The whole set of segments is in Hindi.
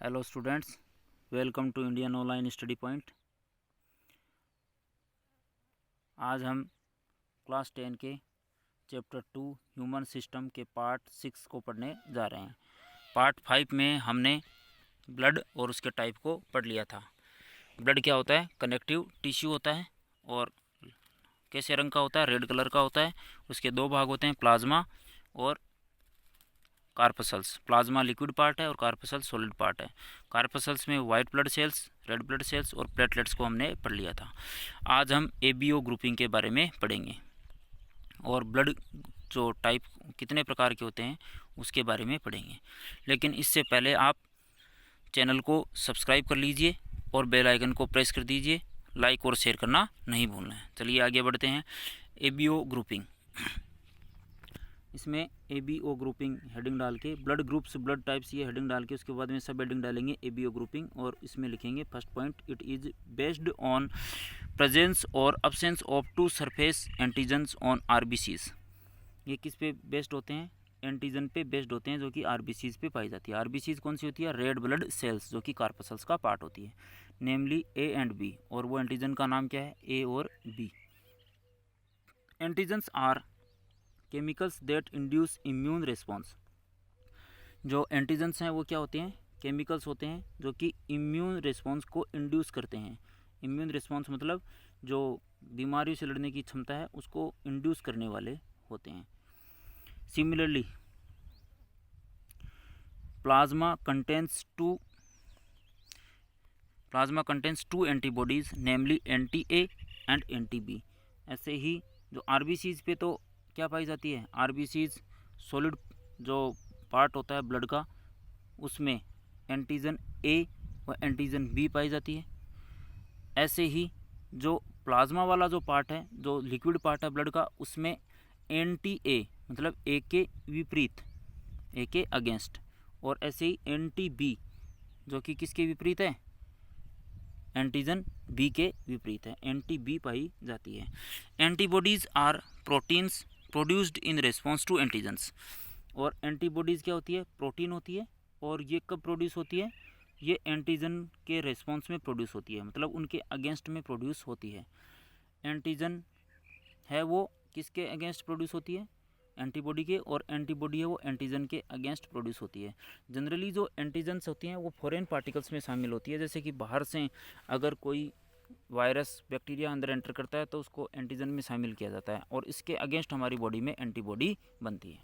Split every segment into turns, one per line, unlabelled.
Hello students, welcome to Indian online study point. आज हम क्लास 10 के चैप्टर 2 ह्यूमन सिस्टम के पार्ट 6 को पढ़ने जा रहे हैं। पार्ट 5 में हमने ब्लड और उसके टाइप को पढ़ लिया था। ब्लड क्या होता है? कनेक्टिव टिश्यू होता है और कैसे रंग का होता है? रेड कलर का होता है। उसके दो भाग होते हैं, प्लाज्मा और कार्पसल्स। प्लाज्मा लिक्विड पार्ट है और कार्पसल सॉलिड पार्ट है। कार्पसल्स में white blood cells, red blood cells और प्लेटलेट्स को हमने पढ़ लिया था। आज हम एबीओ ग्रुपिंग के बारे में पढ़ेंगे और ब्लड जो टाइप कितने प्रकार के होते हैं उसके बारे में पढ़ेंगे। लेकिन इससे पहले आप चैनल को सब्सक्राइब कर लीजिए और बेल आइकन को प्रेस कर दीजिए। लाइक और शेयर करना नहीं भूलना है। चलिए आगे बढ़ते हैं। एबीओ ग्रुपिंग, इसमें एबीओ ग्रुपिंग हेडिंग डाल के, ब्लड ग्रुप्स ब्लड टाइप्स ये हेडिंग डाल के उसके बाद में सब हेडिंग डालेंगे एबीओ ग्रुपिंग। और इसमें लिखेंगे first point, it is based on presence और absence of two surface antigens on RBCs. ये किस पे बेस्ड होते हैं? एंटीजन पे बेस्ड होते हैं जो कि आरबीसीज पे पाई जाती है। आरबीसीज कौन सी होती है? रेड ब्लड सेल्स, जो कि कार्पसल्स का पार्ट होती है, नेमली ए एंड बी। और वो एंटीजन का नाम क्या है? ए और B. Antigens are chemicals that induce immune response. जो एंटीजन्स हैं वो क्या होते हैं? केमिकल्स होते हैं जो कि इम्यून रिस्पॉन्स को इंड्यूस करते हैं। इम्यून रिस्पॉन्स मतलब जो बीमारियों से लड़ने की क्षमता है उसको इंड्यूस करने वाले होते हैं। Similarly plasma contains two antibodies, namely anti A and anti B. ऐसे ही जो आरबीसीज पे तो क्या पाई जाती है? आरबीसीज सॉलिड जो पार्ट होता है ब्लड का, उसमें एंटीजन ए व एंटीजन बी पाई जाती है। ऐसे ही जो प्लाज्मा वाला जो पार्ट है, जो लिक्विड पार्ट है ब्लड का, उसमें एंटी ए मतलब ए के विपरीत, ए के अगेंस्ट। और ऐसे ही एंटी बी जो कि किसके विपरीत है? एंटीजन बी के विपरीत है, एंटी बी पाई जाती है। Antibodies are proteins produced in response to antigens. और एंटीबॉडीज़ क्या होती है? प्रोटीन होती है। और ये कब प्रोड्यूस होती है? ये एंटीजन के रिस्पॉन्स में प्रोड्यूस होती है, मतलब उनके अगेंस्ट में प्रोड्यूस होती है। एंटीजन है वो किसके अगेंस्ट प्रोड्यूस होती है? एंटीबॉडी के। और एंटीबॉडी है वो एंटीजन के अगेंस्ट प्रोड्यूस होती है। जनरली जो एंटीजन्स होती हैं वो फॉरेन पार्टिकल्स में शामिल होती है। जैसे कि बाहर से अगर कोई वायरस बैक्टीरिया अंदर एंटर करता है तो उसको एंटीजन में शामिल किया जाता है और इसके अगेंस्ट हमारी बॉडी में एंटीबॉडी बनती है।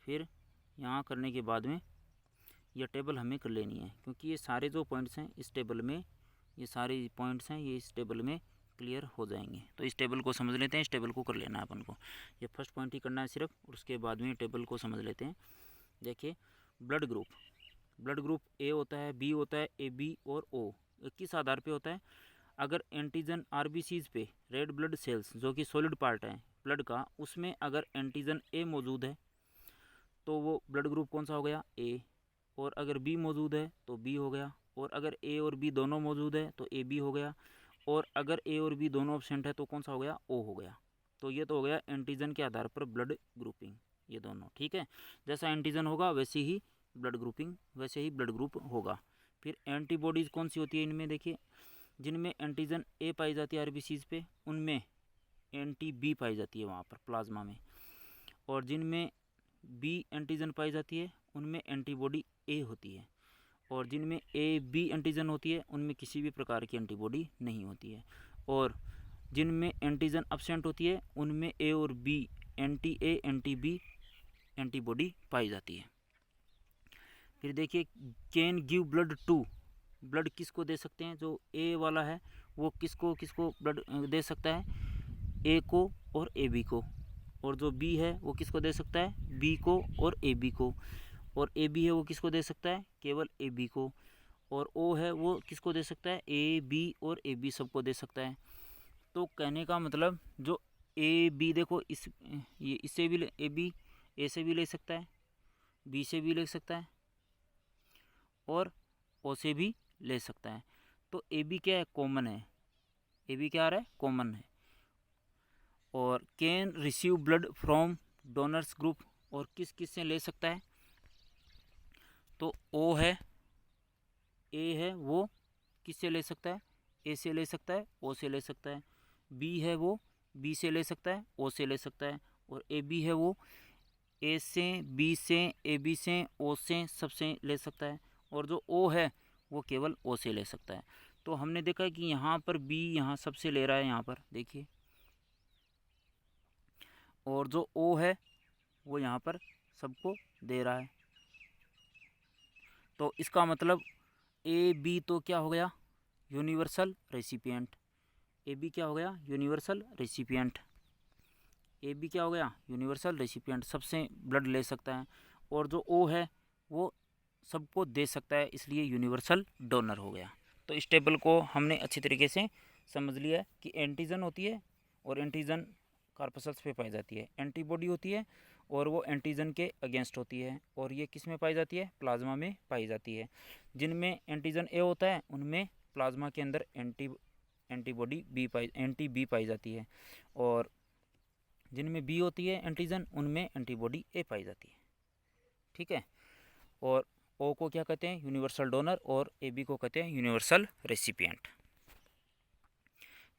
फिर यहाँ करने के बाद में यह टेबल हमें कर लेनी है, क्योंकि ये सारे जो पॉइंट्स हैं इस टेबल में, ये सारे पॉइंट्स हैं ये इस टेबल में क्लियर हो जाएंगे। तो इस टेबल को समझ लेते हैं, इस टेबल को कर लेना है अपन को। ये फर्स्ट पॉइंट ही करना है सिर्फ, और उसके बाद में टेबल को समझ लेते हैं। देखिए, ब्लड ग्रुप ए होता है, बी होता है, ए बी और ओ। किस आधार पे होता है? अगर एंटीजन आरबीसीज पे रेड ब्लड सेल्स जो कि सॉलिड पार्ट है ब्लड का, उसमें अगर एंटीजन ए मौजूद है तो वो ब्लड ग्रुप कौन सा हो गया? ए। और अगर बी मौजूद है तो बी हो गया। और अगर ए और बी दोनों मौजूद है तो ए बी हो गया। और अगर ए और बी दोनों एब्सेंट है तो कौन सा हो गया? ओ हो गया। तो ये तो हो गया एंटीजन के आधार पर ब्लड ग्रुपिंग, ये दोनों। ठीक है, जैसा एंटीजन होगा वैसे ही ब्लड ग्रुपिंग, वैसे ही ब्लड ग्रुप होगा। फिर एंटीबॉडीज़ कौन सी होती है इनमें? देखिए, जिनमें एंटीजन ए पाई जाती है आरबीसीज पे, उनमें एंटी बी पाई जाती है वहाँ पर प्लाज्मा में। और जिनमें बी एंटीजन पाई जाती है उनमें एंटीबॉडी ए होती है। और जिनमें ए बी एंटीजन होती है उनमें किसी भी प्रकार की एंटीबॉडी नहीं होती है। और जिनमें एंटीजन अब्सेंट होती है उनमें ए और B, anti A anti B antibody पाई जाती है। फिर देखिए, can give blood to, blood किसको दे सकते हैं? जो ए वाला है वो किसको किसको ब्लड दे सकता है? ए को और ए बी को। और जो बी है वो किसको दे सकता है? बी को और ए बी को। और ए बी है वो किसको दे सकता है? केवल ए बी को। और ओ है वो किसको दे सकता है? ए बी और ए बी सबको दे सकता है। तो कहने का मतलब जो ए बी, देखो ये इससे भी ए बी ए से भी ले सकता है, बी से भी ले सकता है और ओ से भी ले सकता है। तो ए बी क्या है? कॉमन है। ए बी क्या आ रहा है? कॉमन है। और can receive blood from donors group, और किस किस से ले सकता है, तो ओ है, ए है, वो किस से ले सकता है, ए से ले सकता है, ओ से ले सकता है। बी है, वो बी से ले सकता है, ओ से ले सकता है। और ए बी है, वो ए से, बी से, ए बी से, ओ से, सबसे ले सकता है। और जो ओ है वो केवल ओ से ले सकता है। तो हमने देखा कि यहाँ पर बी यहाँ सबसे ले रहा है, यहाँ पर देखिए, और जो ओ है वो यहाँ पर सबको दे रहा है। तो इसका मतलब ए बी तो क्या हो गया, यूनिवर्सल रेसिपिएंट। ए बी क्या हो गया, यूनिवर्सल रेसिपिएंट। ए बी क्या हो गया, यूनिवर्सल रेसिपिएंट, सबसे ब्लड ले सकता है। और जो ओ है वो सबको दे सकता है, इसलिए यूनिवर्सल डोनर हो गया। तो इस टेबल को हमने अच्छी तरीके से समझ लिया है कि एंटीजन होती है और एंटीजन कार्पसल्स पे पाई जाती है, एंटीबॉडी होती है और वो एंटीजन के अगेंस्ट होती है, और ये किस में पाई जाती है, प्लाज्मा में पाई जाती है। जिनमें एंटीजन ए होता है उनमें प्लाज्मा के अंदर एंटी बी पाई जाती है, और जिनमें बी होती है एंटीजन उनमें एंटीबॉडी ए पाई जाती है। ठीक है। और ओ को क्या कहते हैं, यूनिवर्सल डोनर, और ए बी को कहते हैं यूनिवर्सल रेसिपिएंट।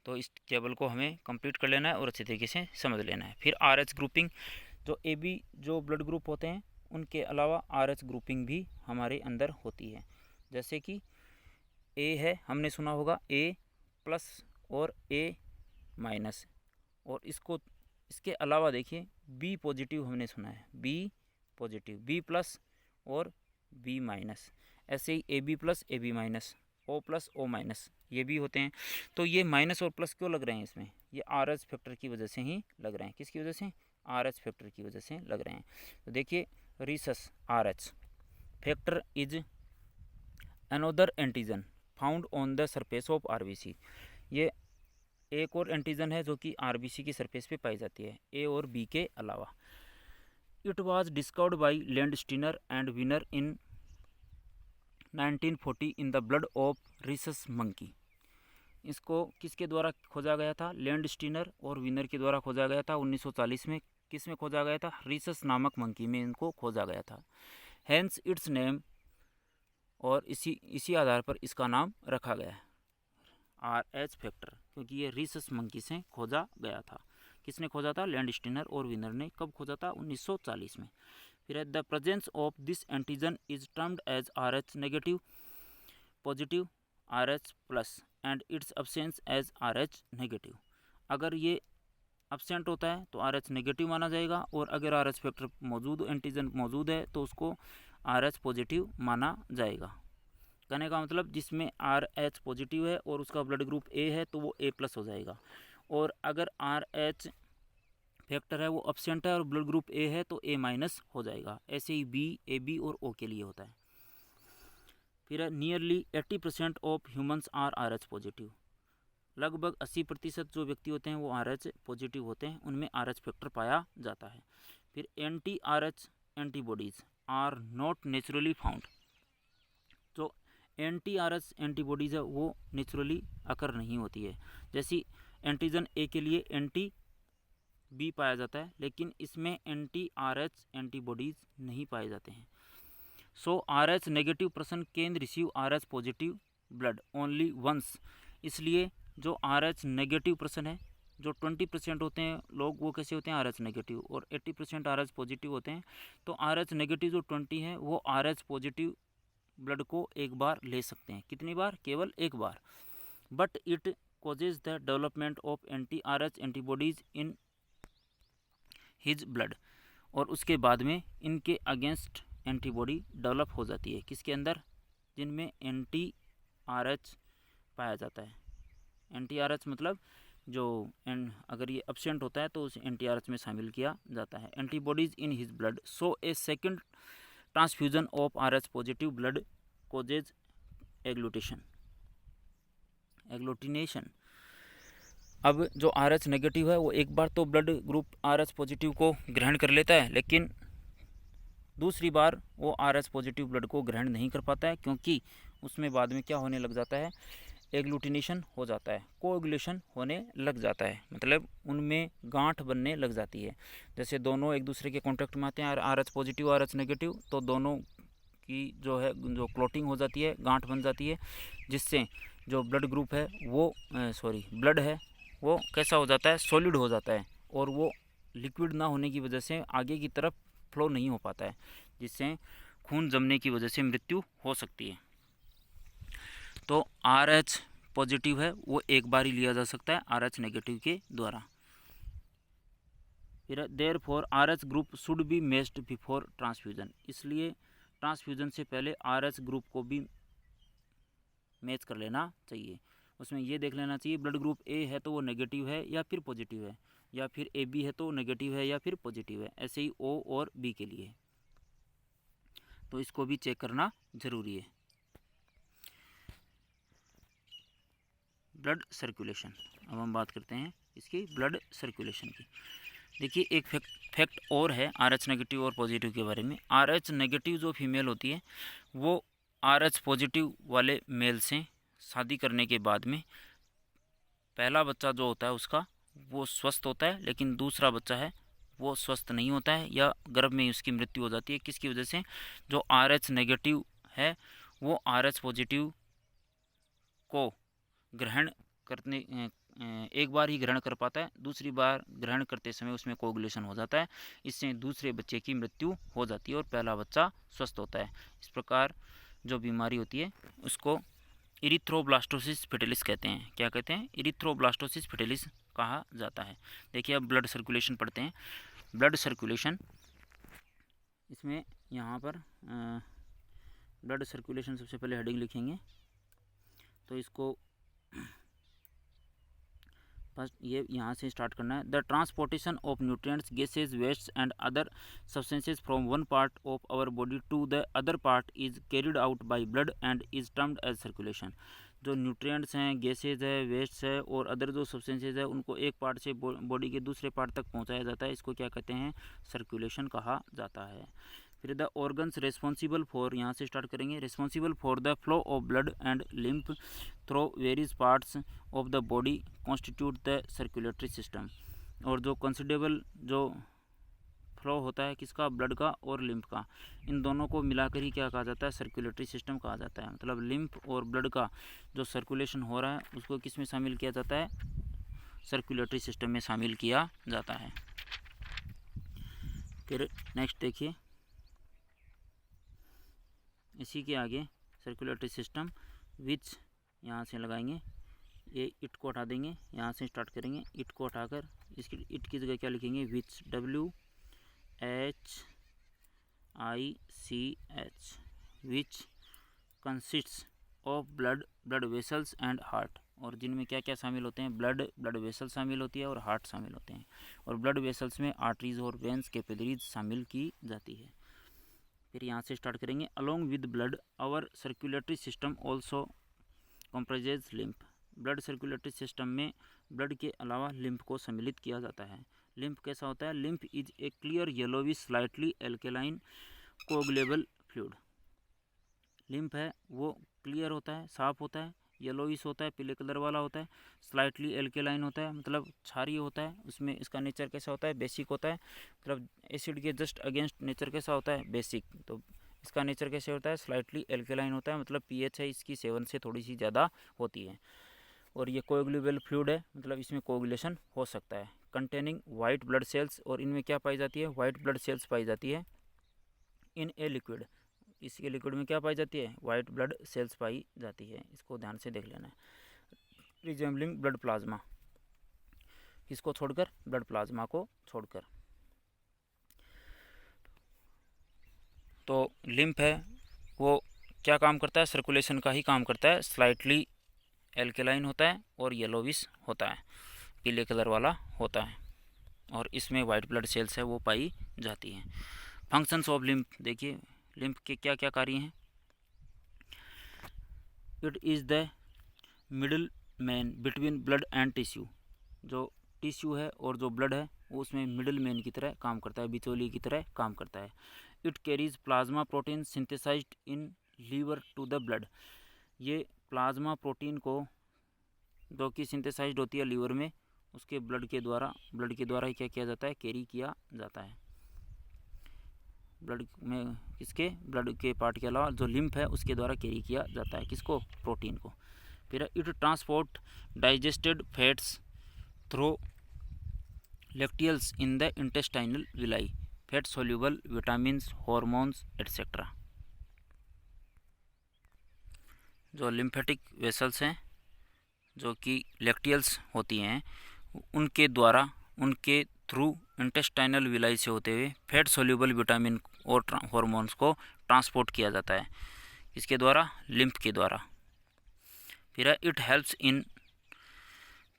तो इस टेबल को हमें कंप्लीट कर लेना है और अच्छे तरीके से समझ लेना है। फिर आर एच ग्रुपिंग, जो ए बी जो ब्लड ग्रुप होते हैं उनके अलावा आर एच ग्रुपिंग भी हमारे अंदर होती है। जैसे कि ए है, हमने सुना होगा ए प्लस और ए माइनस, और इसके अलावा देखिए बी पॉजिटिव हमने सुना है, बी पॉजिटिव, बी प्लस और बी माइनस। ऐसे ही A B plus A B minus, O plus O minus, ये भी होते हैं। तो ये माइनस और प्लस क्यों लग रहे हैं इसमें, ये आर एच फैक्टर की वजह से ही लग रहे हैं। किसकी वजह से, आर एच फैक्टर की वजह से लग रहे हैं। तो देखिए rhesus R H factor is another antigen found on the surface of RBC. ये एक और एंटीजन है जो कि आरबीसी की सरफेस पे पाई जाती है, ए और बी के अलावा। It was discovered by Landsteiner and winner in 1940 in the blood of rhesus monkey. इसको किसके द्वारा खोजा गया था, लैंडस्टीनर और विनर के द्वारा खोजा गया था 1940 में। किस में खोजा गया था, रिसस नामक मंकी में इनको खोजा गया था। हेंस इट्स नेम, और इसी आधार पर इसका नाम रखा गया है आर एच फैक्टर, क्योंकि ये रिसस मंकी से खोजा गया था। किसने खोजा था, लैंडस्टीनर और विनर ने। कब खोजा था, 1940 में। फिर the presence of this antigen is termed as R H negative, positive, R H plus and its absence as R H negative. अगर ये अब्सेंट होता है तो आर एच नेगेटिव माना जाएगा, और अगर आर एच फैक्टर मौजूद, एंटीजन मौजूद है, तो उसको आर एच पॉजिटिव माना जाएगा। कहने का मतलब जिसमें आर एच पॉजिटिव है और उसका ब्लड ग्रुप ए है तो वो ए प्लस हो जाएगा, और अगर आर एच फैक्टर है वो अब्सेंट है और ब्लड ग्रुप ए है तो ए माइनस हो जाएगा। ऐसे ही बी, ए बी और ओ के लिए होता है। फिर nearly 80% of humans are H positive. लगभग 80% जो व्यक्ति होते हैं वो आर एच पॉजिटिव होते हैं, उनमें आर एच फैक्टर पाया जाता है। फिर anti R H antibodies are not naturally found. जो एंटी आर एच एंटीबॉडीज़ है वो नेचुरली अकर नहीं होती है। जैसी एंटीजन ए के लिए एंटी बी पाया जाता है, लेकिन इसमें एंटी आर एच एंटीबॉडीज़ नहीं पाए जाते हैं। So R H negative person can receive R H positive blood only once. इसलिए जो आर एच नेगेटिव पर्सन है, जो 20% होते हैं लोग, वो कैसे होते हैं, आर एच नेगेटिव, और 80% आर एच पॉजिटिव होते हैं। तो आर एच नेगेटिव जो 20 है वो आर एच पॉजिटिव ब्लड को एक बार ले सकते हैं। कितनी बार, केवल एक बार। But it causes the development of anti R H antibodies in his blood, और उसके बाद में इनके अगेंस्ट एंटीबॉडी डेवलप हो जाती है। किसके अंदर, जिनमें एंटी आर एच पाया जाता है। एंटी आर एच मतलब जो अगर ये एब्सेंट होता है तो उसे एंटी आर एच में शामिल किया जाता है। Antibodies in his blood, so A second transfusion of are H positive blood causes agglutination. अब जो आर एच नेगेटिव है वो एक बार तो blood group are H positive को ग्रहण कर लेता है, लेकिन दूसरी बार वो आर एच पॉजिटिव ब्लड को ग्रहण नहीं कर पाता है, क्योंकि उसमें बाद में क्या होने लग जाता है, एग्लूटिनेशन हो जाता है, कोएगुलेशन होने लग जाता है, मतलब उनमें गांठ बनने लग जाती है। जैसे दोनों एक दूसरे के कांटेक्ट में आते हैं, RH पॉजिटिव RH नेगेटिव, तो दोनों की जो है जो क्लोटिंग हो जाती है, गांठ बन जाती है, जिससे जो ब्लड ग्रुप है वो ब्लड है वो कैसा हो जाता है, सॉलिड हो जाता है, और वो लिक्विड ना होने की वजह से आगे की तरफ फ्लो नहीं हो पाता है, जिससे खून जमने की वजह से मृत्यु हो सकती है। तो RH पॉजिटिव है वो एक बार ही लिया जा सकता है RH नेगेटिव के द्वारा। फिर therefore RH group should be matched before transfusion, इसलिए ट्रांसफ्यूजन से पहले RH ग्रुप को भी मैच कर लेना चाहिए। उसमें ये देख लेना चाहिए ब्लड ग्रुप A है तो वो नेगेटिव है या फिर पॉजिटिव है, या फिर AB है तो नेगेटिव है या फिर पॉजिटिव है, ऐसे ही O और B के लिए, तो इसको भी चेक करना ज़रूरी है। ब्लड सर्कुलेशन, अब हम बात करते हैं इसकी ब्लड सर्कुलेशन की। देखिए एक फैक्ट और है RH नेगेटिव और पॉजिटिव के बारे में। RH नेगेटिव जो फीमेल होती है वो RH पॉजिटिव वाले मेल से शादी करने के बाद में पहला बच्चा जो होता है उसका वो स्वस्थ होता है, लेकिन दूसरा बच्चा है वो स्वस्थ नहीं होता है, या गर्भ में उसकी मृत्यु हो जाती है। किसकी वजह से? जो RH नेगेटिव है वो RH पॉजिटिव को ग्रहण करने एक बार ही ग्रहण कर पाता है, दूसरी बार ग्रहण करते समय उसमें कोगुलेशन हो जाता है, इससे दूसरे बच्चे की मृत्यु हो जाती है और पहला बच्चा स्वस्थ होता है। इस प्रकार जो बीमारी होती है उसको इरिथ्रोब्लास्टोसिस फेटालिस कहते हैं। क्या कहते हैं? इरिथ्रोब्लास्टोसिस फेटालिस कहा जाता है। देखिए अब ब्लड सर्कुलेशन पढ़ते हैं। ब्लड सर्कुलेशन, इसमें यहाँ पर ब्लड सर्कुलेशन सबसे पहले हेडिंग लिखेंगे, तो इसको फर्स्ट ये यहाँ से स्टार्ट करना है। The transportation of nutrients, gases, waste and other substances from one part of our body to the other part is carried out by blood and is termed as circulation. जो न्यूट्रिएंट्स हैं, गैसेज है, वेस्ट है और अदर जो सब्सटेंसेज है उनको एक पार्ट से बॉडी के दूसरे पार्ट तक पहुँचाया जाता है, इसको क्या कहते हैं? सर्कुलेशन कहा जाता है। फिर द ऑर्गन्स रेस्पॉन्सिबल फॉर, यहाँ से स्टार्ट करेंगे, responsible for the flow of blood and lymph through various parts of the body constitute the circulatory system. और जो कंसिडरेबल जो फ्लो होता है किसका? ब्लड का और लिम्फ का, इन दोनों को मिलाकर ही क्या कहा जाता है? सर्कुलेटरी सिस्टम कहा जाता है। मतलब लिम्फ और ब्लड का जो सर्कुलेशन हो रहा है उसको किस में शामिल किया जाता है? सर्कुलेटरी सिस्टम में शामिल किया जाता है। फिर नेक्स्ट देखिए, इसी के आगे सर्कुलेटरी सिस्टम विच, यहाँ से लगाएंगे, ये इट को हटा देंगे, यहाँ से स्टार्ट करेंगे, इट को हटाकर इसकी इट की जगह क्या लिखेंगे? विच, WHICH, which consists of blood vessels and heart. और जिनमें क्या क्या शामिल होते हैं? ब्लड वेसल शामिल होती है और हार्ट शामिल होते हैं। और ब्लड वेसल्स में आर्टरीज और वेंस, कैपिलरीज शामिल की जाती है। फिर यहाँ से स्टार्ट करेंगे, along with blood our circulatory system also comprises lymph. Blood circulatory system में ब्लड के अलावा लिम्फ को सम्मिलित किया जाता है। लिम्फ कैसा होता है? Lymph is a clear yellowish slightly alkaline coagulable fluid. Lymph है वो क्लियर होता है, साफ होता है, येलोविश होता है, पीले कलर वाला होता है, स्लाइटली एल्केलाइन होता है, मतलब क्षारीय होता है। उसमें इसका नेचर कैसा होता है? बेसिक होता है, मतलब एसिड के जस्ट अगेंस्ट नेचर कैसा होता है? बेसिक। तो इसका नेचर कैसे होता है? स्लाइटली एल्केलाइन होता है, मतलब pH है इसकी 7 से थोड़ी सी ज़्यादा होती है। और ये कोएगुलेबल फ्लूइड है, मतलब इसमें कोएगुलेशन हो सकता है। कंटेनिंग वाइट ब्लड सेल्स, और इनमें क्या पाई जाती है? वाइट ब्लड सेल्स पाई जाती है। इन ए लिक्विड, इसके लिक्विड में क्या पाई जाती है? वाइट ब्लड सेल्स पाई जाती है। इसको ध्यान से देख लेना है। रिजेम्बलिंग ब्लड प्लाज्मा, किसको छोड़कर? ब्लड प्लाज्मा को छोड़कर। तो लिम्फ है वो क्या काम करता है? सर्कुलेशन का ही काम करता है। स्लाइटली एल्केलाइन होता है और येलोविश होता है, पीले कलर वाला होता है, और इसमें वाइट ब्लड सेल्स है वो पाई जाती हैं। फंक्शंस ऑफ लिम्फ, देखिए लिम्फ के क्या क्या कार्य हैं? It is the middle man between blood and tissue. जो टिश्यू है और जो ब्लड है वो उसमें मिडल मैन की तरह काम करता है, बिचौलिए की तरह काम करता है। It carries plasma protein synthesised in liver to the blood. ये प्लाज्मा प्रोटीन को जो कि सिंथेसाइज्ड होती है लीवर में, उसके ब्लड के द्वारा ही क्या किया जाता है, कैरी किया जाता है। ब्लड में किसके, ब्लड के पार्ट के अलावा जो लिम्फ है उसके द्वारा कैरी किया जाता है, किसको, प्रोटीन को। फिर it transport digested fats through lacteals in the intestinal villi, fat soluble vitamins, hormones etcetera. जो लिम्फेटिक वेसल्स हैं, जो कि लैक्टियल्स होती हैं, उनके द्वारा, उनके थ्रू इंटेस्टाइनल विलाई से होते हुए फैट सोल्यूबल विटामिन और हार्मोन्स को ट्रांसपोर्ट किया जाता है, इसके द्वारा, लिम्फ के द्वारा। फिर है it helps in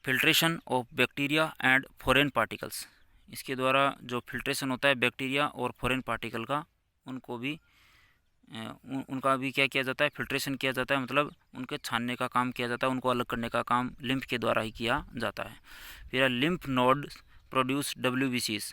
filtration of bacteria and foreign particles, इसके द्वारा जो फिल्ट्रेशन होता है बैक्टीरिया और फॉरेन पार्टिकल का, उनको भी उनका भी क्या किया जाता है, फिल्ट्रेशन किया जाता है, मतलब उनके छानने का काम किया जाता है, उनको अलग करने का काम लिम्फ के द्वारा ही किया जाता है। फिर lymph node produce WBCs,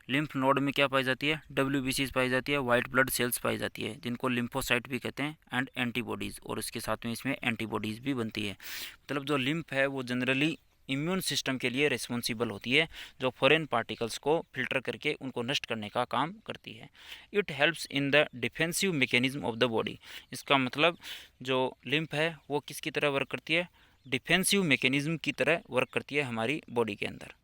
lymph node में क्या पाई जाती है, WBCs पाई जाती है, वाइट ब्लड सेल्स पाई जाती है, जिनको लिम्फोसाइट भी कहते हैं, एंड एंटीबॉडीज़, और इसके साथ में इसमें एंटीबॉडीज़ भी बनती है। मतलब जो लिम्फ है वो जनरली इम्यून सिस्टम के लिए रिस्पॉन्सिबल होती है, जो फॉरेन पार्टिकल्स को फिल्टर करके उनको नष्ट करने का काम करती है। It helps in the defensive mechanism of the body, इसका मतलब जो लिम्फ है वो किसकी तरह वर्क करती है, डिफेंसिव मैकेनिज्म की तरह वर्क करती है हमारी बॉडी के अंदर।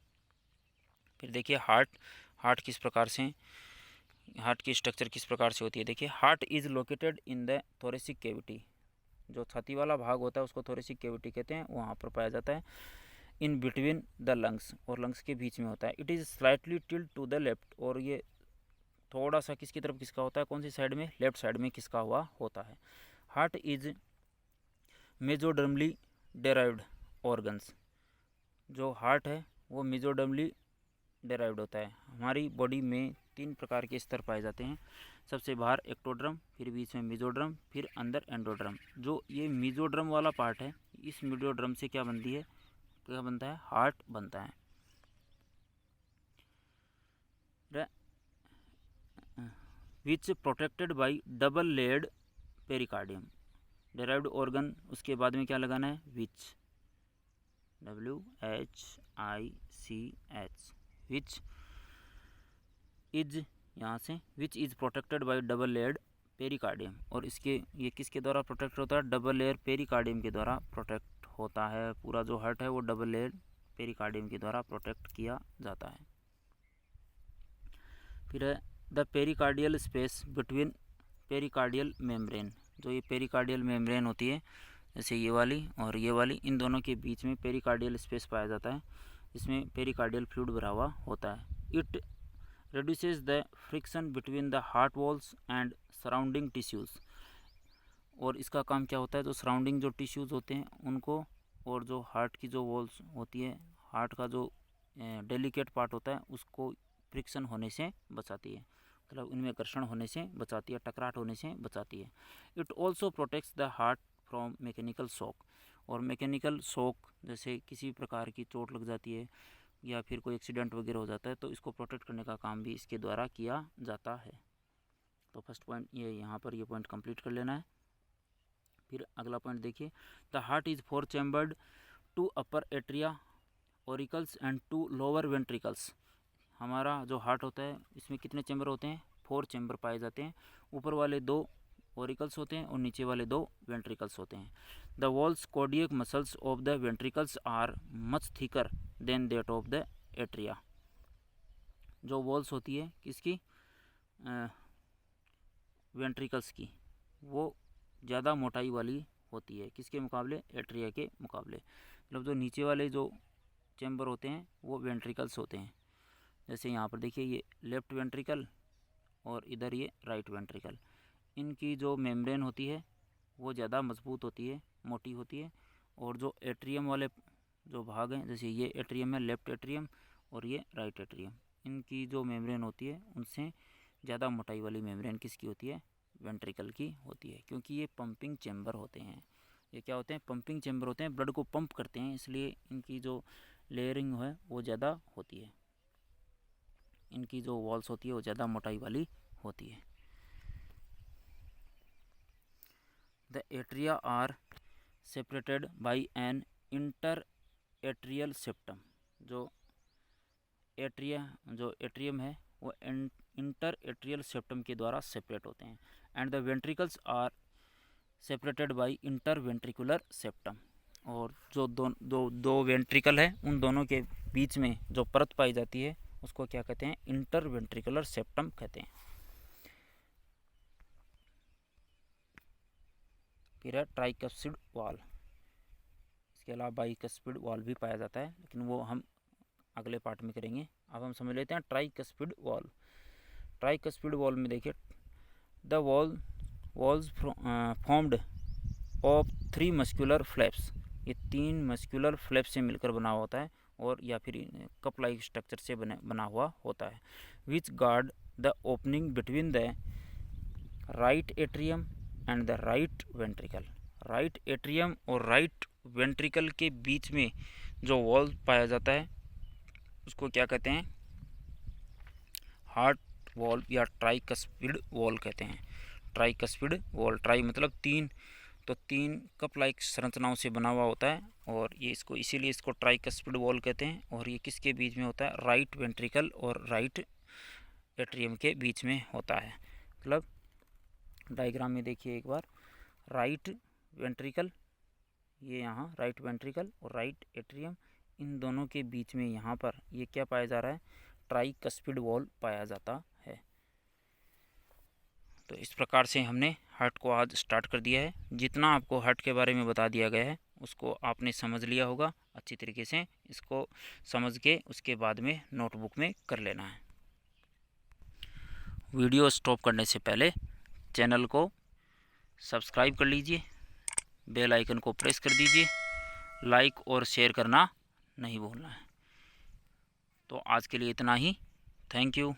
फिर देखिए हार्ट किस प्रकार से, हार्ट की स्ट्रक्चर किस प्रकार से होती है। देखिए heart is located in the thoracic cavity, जो छाती वाला भाग होता है उसको थोरेसिक कैविटी कहते हैं, वहाँ पर पाया जाता है। इन बिटवीन द लंग्स, और लंग्स के बीच में होता है। It is slightly tilt to the left, और ये थोड़ा सा किसकी तरफ किसका होता है, कौन सी साइड में, लेफ्ट साइड में किसका हुआ होता है। हार्ट इज मेजोडर्मली डेराइव्ड ऑर्गन्स, जो हार्ट है वो मेजोडर्मली डेराइव्ड होता है। हमारी बॉडी में 3 प्रकार के स्तर पाए जाते हैं, सबसे बाहर एक्टोड्रम, फिर बीच में मेजोड्रम, फिर अंदर एंडोड्रम। जो ये मेजोड्रम वाला पार्ट है, इस मेजोड्रम से क्या बनती है, क्या बनता है, हार्ट बनता है। Which protected by double layered pericardium, derived organ, उसके बाद में क्या लगाना है, विच, WHICH, विच इज, यहाँ से which is protected by double layered pericardium, और इसके ये किसके द्वारा प्रोटेक्ट होता है, डबल लेयर पेरिकार्डियम के द्वारा प्रोटेक्ट होता है। पूरा जो हार्ट है वो डबल लेयर पेरिकार्डियम के द्वारा प्रोटेक्ट किया जाता है। फिर है the pericardial space between pericardial membrane, जो ये पेरिकार्डियल मेम्ब्रेन होती है, जैसे ये वाली और ये वाली, इन दोनों के बीच में पेरिकार्डियल स्पेस पाया जाता है, इसमें पेरिकार्डियल फ्लूइड भरा हुआ होता है। It reduces the friction between the heart walls and surrounding tissues, और इसका काम क्या होता है, जो सराउंडिंग जो टिश्यूज़ होते हैं उनको, और जो हार्ट की जो वॉल्स होती है, हार्ट का जो डेलिकेट पार्ट होता है उसको फ्रिक्शन होने से बचाती है, मतलब इनमें घर्षण होने से बचाती है, टकराट होने से बचाती है। It also protects the heart from mechanical shock, और मैकेनिकल शॉक जैसे किसी प्रकार की चोट लग जाती है या फिर कोई एक्सीडेंट वगैरह हो जाता है तो इसको प्रोटेक्ट करने का काम भी इसके द्वारा किया जाता है। तो फर्स्ट पॉइंट ये यहाँ पर ये पॉइंट कंप्लीट कर लेना है। फिर अगला पॉइंट देखिए, the heart is 4 chambered, 2 upper atria auricles and 2 lower ventricles. हमारा जो हार्ट होता है इसमें कितने चैम्बर होते हैं, 4 चैम्बर पाए जाते हैं। ऊपर वाले 2 ऑरिकल्स होते हैं और नीचे वाले 2 वेंट्रिकल्स होते हैं। The walls cardiac muscles of the ventricles are much thicker than that of the atria. जो वॉल्स होती है किसकी, वेंट्रिकल्स की, वो ज़्यादा मोटाई वाली होती है, किसके मुकाबले, एट्रिया के मुकाबले। मतलब जो नीचे वाले जो चैम्बर होते हैं वो वेंट्रिकल्स होते हैं। जैसे यहाँ पर देखिए ये लेफ्ट वेंट्रिकल और इधर ये राइट वेंट्रिकल, इनकी जो मेम्ब्रेन होती है वो ज़्यादा मजबूत होती है, मोटी होती है। और जो एट्रियम वाले जो भाग हैं, जैसे ये एट्रियम है, लेफ्ट एट्रियम, और ये राइट एट्रियम, इनकी जो मेम्ब्रेन होती है उनसे ज़्यादा मोटाई वाली मेम्ब्रेन किसकी होती है, वेंट्रिकल की होती है, क्योंकि ये पंपिंग चैम्बर होते हैं। ये क्या होते हैं, पंपिंग चैम्बर होते हैं, ब्लड को पंप करते हैं, इसलिए इनकी जो लेयरिंग है वो ज़्यादा होती है, इनकी जो वॉल्स होती है वो ज़्यादा मोटाई वाली होती है। The atria are separated by an atrial septum, जो एट्रियम है वो इंटर एट्रियल सेप्टम के द्वारा सेपरेट होते हैं। And the ventricles are separated by inter ventricular septum, और जो दो वेंट्रिकल है उन दोनों के बीच में जो परत पाई जाती है उसको क्या कहते हैं? इंटर वेंट्रिकुलर सेप्टम कहते हैं। फिर है ट्राइकस्पिड वॉल, इसके अलावा बाइकस्पिड वॉल भी पाया जाता है, लेकिन वो हम अगले पार्ट में करेंगे। अब हम समझ लेते हैं ट्राइकस्पिड वॉल। ट्राइकस्पिड वॉल में देखिए, the walls formed of 3 muscular flaps, ये 3 मस्कुलर फ्लैप से मिलकर बना होता है, और या फिर कप लाइक स्ट्रक्चर से बना हुआ होता है। Which guard the opening between the right atrium and the right ventricle. Right atrium और राइट वेंट्रिकल के बीच में जो वॉल पाया जाता है उसको क्या कहते हैं? हार्ट वॉल या ट्राइकस्पिड वॉल कहते हैं। ट्राइकस्पिड वॉल, ट्राई मतलब 3, तो 3 कप लाइक संरचनाओं से बना हुआ होता है, और ये इसको इसीलिए इसको ट्राइकस्पिड वॉल कहते हैं। और ये किसके बीच में होता है? राइट वेंट्रिकल और राइट एट्रियम के बीच में होता है। मतलब डायग्राम में देखिए एक बार, राइट वेंट्रिकल, ये यहाँ राइट वेंट्रिकल और राइट एट्रियम, इन दोनों के बीच में यहाँ पर ये क्या पाया जा रहा है? ट्राइकस्पिड वॉल पाया जाता है। तो इस प्रकार से हमने हार्ट को आज स्टार्ट कर दिया है। जितना आपको हार्ट के बारे में बता दिया गया है उसको आपने समझ लिया होगा अच्छी तरीके से। इसको समझ के उसके बाद में नोटबुक में कर लेना है। वीडियो स्टॉप करने से पहले चैनल को सब्सक्राइब कर लीजिए, बेल आइकन को प्रेस कर दीजिए, लाइक और शेयर करना नहीं भूलना है। तो आज के लिए इतना ही। Thank you.